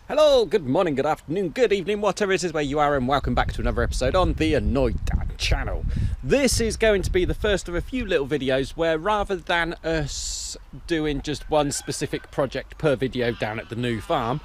Hello, good morning, good afternoon, good evening, whatever it is where you are, and welcome back to another episode on the Annoyed Dad channel. This is going to be the first of a few little videos where, rather than us doing just one specific project per video down at the new farm,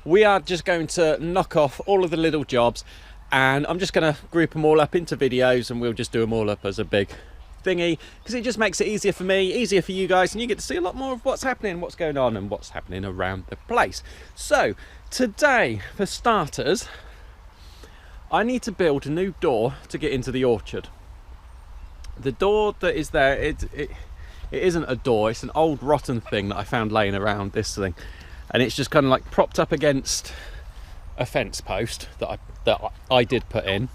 we are just going to knock off all of the little jobs, and I'm just going to group them all up into videos and we'll just do them all up as a big thingy, because it just makes it easier for me, easier for you guys, and you get to see a lot more of what's happening, what's going on, and what's happening around the place. So today, for starters, I need to build a new door to get into the orchard. The door that is there, it isn't a door, it's an old rotten thing that I found laying around, this thing, and it's just kind of like propped up against a fence post that I did put in,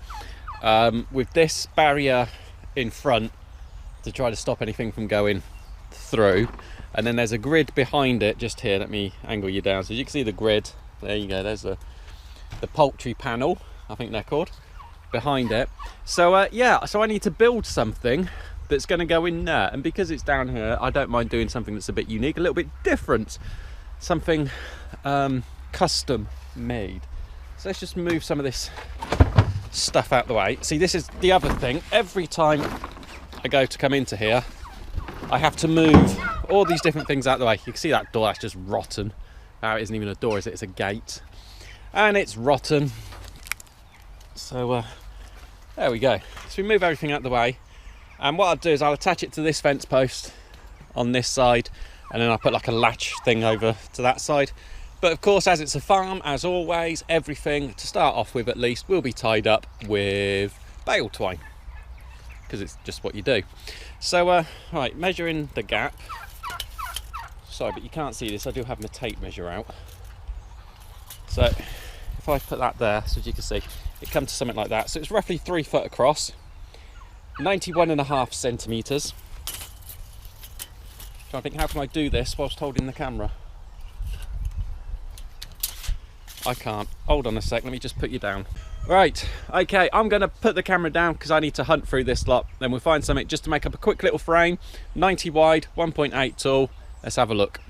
with this barrier in front to try to stop anything from going through, and then there's a grid behind it just here. Let me angle you down so you can see the grid. There you go, there's the poultry panel, I think they're called, behind it. So yeah, so I need to build something that's going to go in there, and because it's down here, I don't mind doing something that's a bit unique, a little bit different, something custom made. So let's just move some of this stuff out the way. See, this is the other thing, every time I go to come into here, I have to move all these different things out of the way. You can see that door, that's just rotten. It isn't even a door, is it? It's a gate, and it's rotten. So there we go. So we move everything out of the way, and what I'll do is I'll attach it to this fence post on this side, and then I'll put like a latch thing over to that side. But of course, as it's a farm, as always, everything, to start off with at least, will be tied up with bale twine, because it's just what you do. So right, measuring the gap. Sorry, but you can't see this, I do have my tape measure out. So if I put that there, so as you can see, it comes to something like that. So it's roughly 3 foot across, 91.5 centimetres. Trying to think, how can I do this whilst holding the camera? I can't. Hold on a sec, let me just put you down. Right, okay, I'm going to put the camera down because I need to hunt through this lot. Then we'll find something just to make up a quick little frame. 90 wide, 1.8 tall. Let's have a look.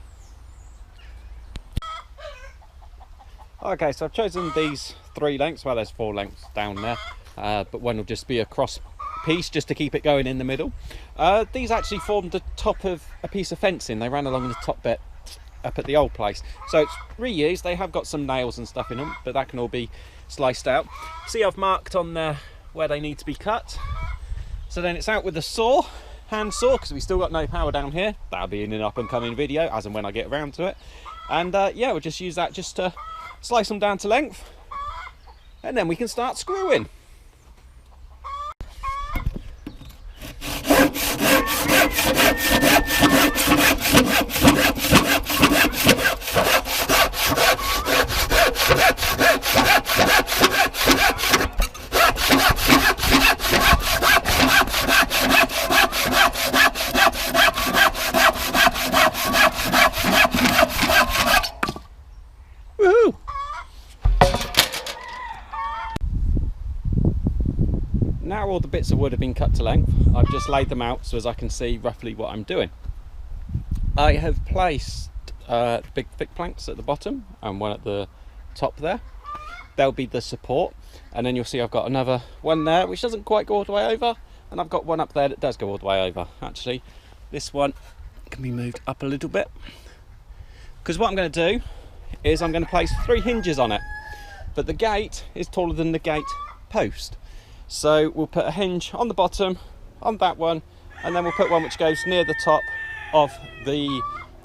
Okay, so I've chosen these 3 lengths. Well, there's 4 lengths down there, but one will just be a cross piece just to keep it going in the middle. These actually formed the top of a piece of fencing. They ran along the top bit up at the old place, so it's reused. They have got some nails and stuff in them, but that can all be sliced out. See, I've marked on there where they need to be cut. So then it's out with the saw, hand saw, because we still got no power down here. That'll be in an up and coming video as and when I get around to it. And yeah, we'll just use that just to slice them down to length, and then we can start screwing. Now all the bits of wood have been cut to length. I've just laid them out so as I can see roughly what I'm doing. I have placed big thick planks at the bottom and one at the top there. They'll be the support, and then you'll see I've got another one there which doesn't quite go all the way over, and I've got one up there that does go all the way over. Actually, this one can be moved up a little bit, because what I'm going to do is I'm going to place 3 hinges on it, but the gate is taller than the gate post. So we'll put a hinge on the bottom, on that one, and then we'll put one which goes near the top of the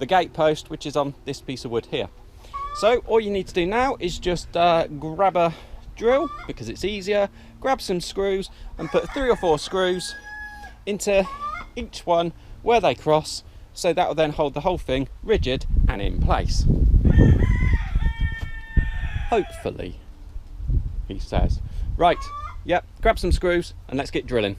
gate post, which is on this piece of wood here. So all you need to do now is just grab a drill, because it's easier, grab some screws and put 3 or 4 screws into each one where they cross, so that will then hold the whole thing rigid and in place. Hopefully, he says. Right. Yep, grab some screws and let's get drilling.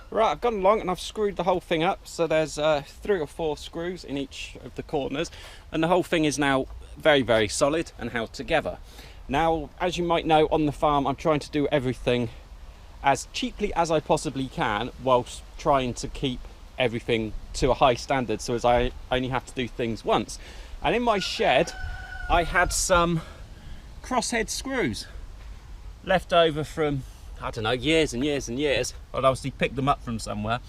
Right, I've gone along and I've screwed the whole thing up, so there's 3 or 4 screws in each of the corners, and the whole thing is now very, very solid and held together. Now, as you might know, on the farm I'm trying to do everything as cheaply as I possibly can, whilst trying to keep everything to a high standard, so as I only have to do things once. And in my shed, I had some crosshead screws left over from, I don't know, years and years and years. I'd obviously picked them up from somewhere.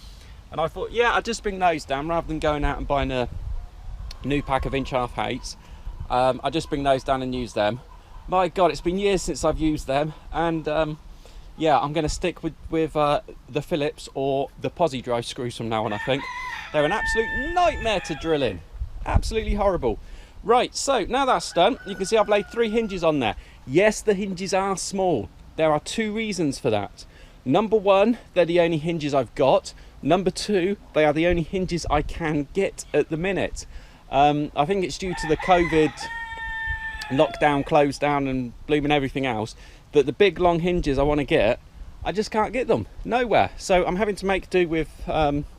And I thought, yeah, I'd just bring those down rather than going out and buying a new pack of 1.5 8s. I just bring those down and use them. My God, it's been years since I've used them, and yeah, I'm going to stick with the Phillips or the Pozidro screws from now on. I think they're an absolute nightmare to drill in, absolutely horrible. Right, so now that's done, you can see I've laid 3 hinges on there. Yes, the hinges are small. There are 2 reasons for that. Number 1, they're the only hinges I've got. Number 2, they are the only hinges I can get at the minute. I think it's due to the COVID lockdown, close down and blooming everything else, that the big long hinges I want to get, I just can't get them nowhere. So I'm having to make do with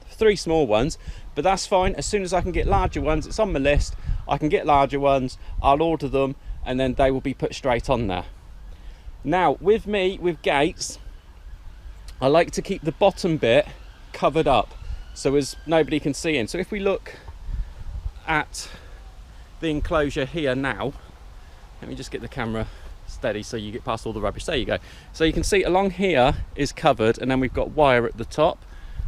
3 small ones, but that's fine. As soon as I can get larger ones, it's on my list. I can get larger ones, I'll order them, and then they will be put straight on there. Now with me, with gates, I like to keep the bottom bit covered up so as nobody can see in. So if we look at the enclosure here now, let me just get the camera steady so you get past all the rubbish. There you go. So you can see along here is covered, and then we've got wire at the top,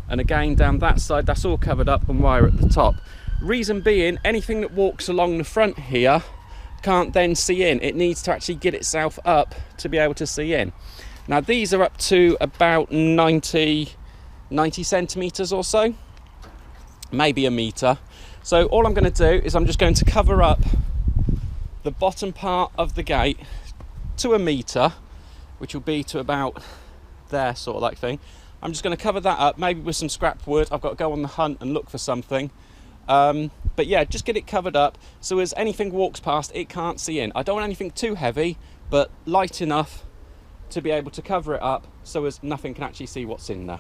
and again down that side that's all covered up and wire at the top. Reason being, anything that walks along the front here can't then see in. It needs to actually get itself up to be able to see in. Now these are up to about 90 centimeters or so, maybe a meter. So all I'm going to do is I'm just going to cover up the bottom part of the gate to a meter, which will be to about there, sort of like thing. I'm just going to cover that up, maybe with some scrap wood. I've got to go on the hunt and look for something. But yeah, just get it covered up so as anything walks past, it can't see in. I don't want anything too heavy, but light enough to be able to cover it up so as nothing can actually see what's in there.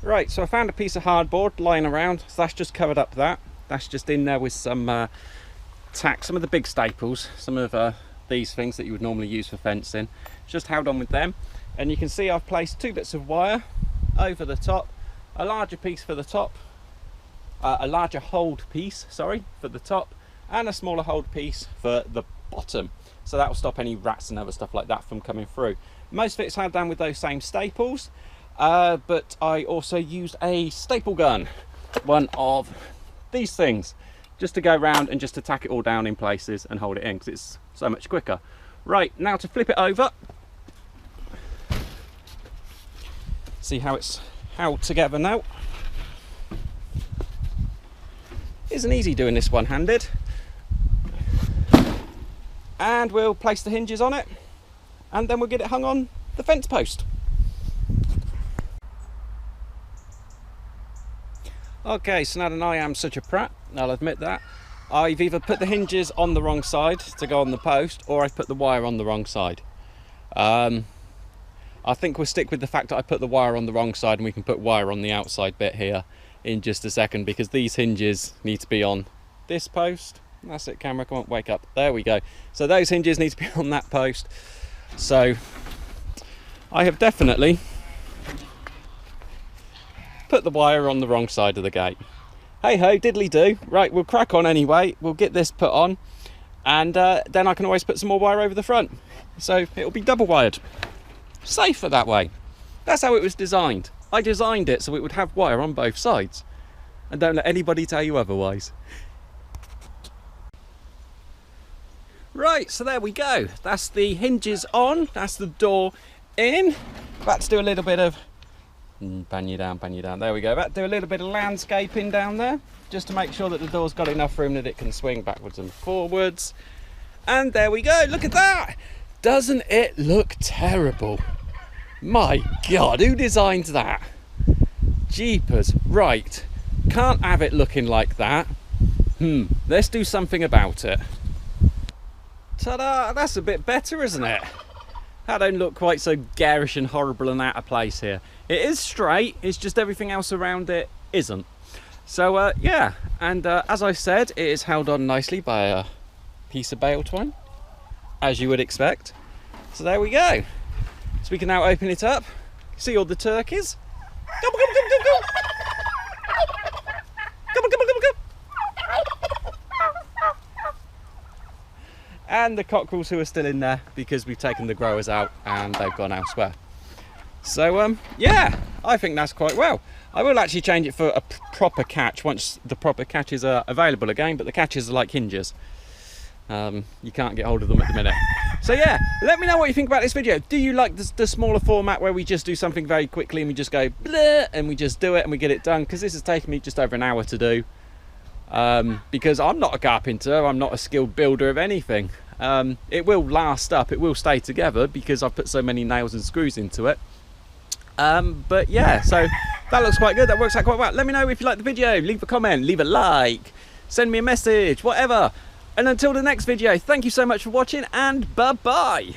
Right, so I found a piece of hardboard lying around, so that's just covered up that. That's just in there with some tack, some of the big staples, some of these things that you would normally use for fencing. Just held on with them. And you can see I've placed 2 bits of wire over the top, a larger piece for the top, a larger hold piece, sorry, for the top, and a smaller hold piece for the bottom. So that will stop any rats and other stuff like that from coming through. Most of it's held down with those same staples, but I also used a staple gun, one of these things, just to go around and just to tack it all down in places and hold it in, because it's so much quicker. Right, now to flip it over, see how it's held together now. Isn't easy doing this one-handed. And we'll place the hinges on it, and then we'll get it hung on the fence post. Okay, so now that I am such a prat, I'll admit that, I've either put the hinges on the wrong side to go on the post, or I've put the wire on the wrong side. I think we'll stick with the fact that I put the wire on the wrong side, and we can put wire on the outside bit here in just a second, because these hinges need to be on this post. That's it, camera, come on, wake up. There we go. So those hinges need to be on that post. So I have definitely put the wire on the wrong side of the gate. Hey ho, diddly do. Right, we'll crack on anyway. We'll get this put on, and then I can always put some more wire over the front. So it'll be double wired. Safer that way. That's how it was designed. I designed it so it would have wire on both sides. And don't let anybody tell you otherwise. Right, so there we go. That's the hinges on. That's the door in. Let's do a little bit of... Pan you down. There we go. Let's do a little bit of landscaping down there, just to make sure that the door's got enough room that it can swing backwards and forwards. And there we go. Look at that. Doesn't it look terrible? My God, who designed that? Jeepers. Right. Can't have it looking like that. Let's do something about it. Ta-da! That's a bit better, isn't it? That don't look quite so garish and horrible and out of place here. It is straight, it's just everything else around it isn't. So yeah, and as I said, it is held on nicely by a piece of bale twine, as you would expect. So there we go. So we can now open it up. See all the turkeys? Come on. and the cockerels who are still in there because we've taken the growers out and they've gone elsewhere. So yeah, I think that's quite well. I will actually change it for a proper catch once the proper catches are available again, but the catches are like hinges. You can't get hold of them at the minute. So yeah, let me know what you think about this video. Do you like the smaller format where we just do something very quickly and we just go bleh and we just do it and we get it done? Because this has taken me just over an hour to do. Because I'm not a carpenter, I'm not a skilled builder of anything. It will last up, it will stay together because I've put so many nails and screws into it. But yeah, so that looks quite good, that works out quite well. Let me know if you like the video, leave a comment, leave a like, send me a message, whatever. And until the next video, thank you so much for watching and bye-bye.